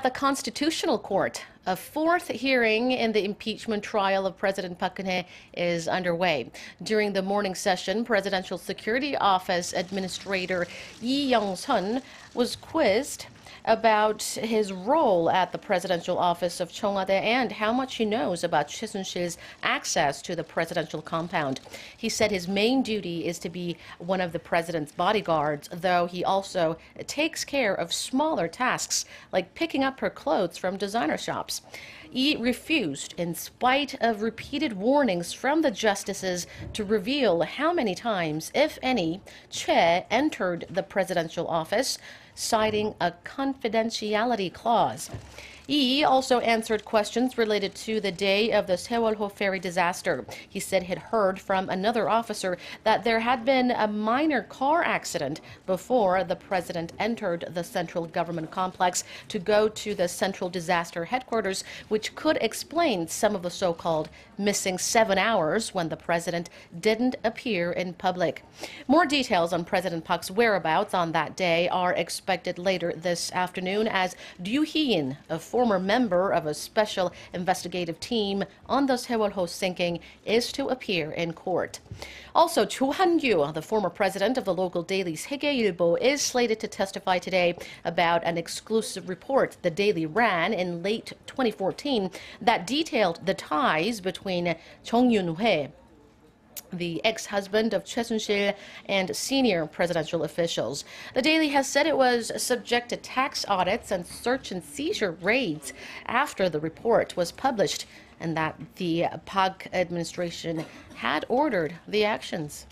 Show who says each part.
Speaker 1: At the Constitutional Court, a fourth hearing in the impeachment trial of President Park Geun-hye is underway. During the morning session, Presidential Security Office Administrator Lee Young-sun was quizzed about his role at the presidential office of Cheong Wa Dae and how much he knows about Choi Soon-sil's access to the presidential compound. He said his main duty is to be one of the president's bodyguards, though he also takes care of smaller tasks like picking up her clothes from designer shops. Lee refused, in spite of repeated warnings from the justices, to reveal how many times, if any, Choi entered the presidential office, citing a confidentiality clause. Lee also answered questions related to the day of the Sewol-ho ferry disaster. He said he'd heard from another officer that there had been a minor car accident before the president entered the central government complex to go to the central disaster headquarters, which could explain some of the so-called missing 7 hours when the president didn't appear in public. More details on President Park's whereabouts on that day are expected later this afternoon as Ryu Hee-in, a former member of a special investigative team on the Sewol-ho sinking, is to appear in court. Also, Cho Han-gyu, the former president of the local daily Segeilbo, is slated to testify today about an exclusive report the daily ran in late 2014 that detailed the ties between Chung Yun-hye, the ex-husband of Choi Soon-sil, and senior presidential officials. The Daily has said it was subject to tax audits and search and seizure raids after the report was published, and that the Park administration had ordered the actions.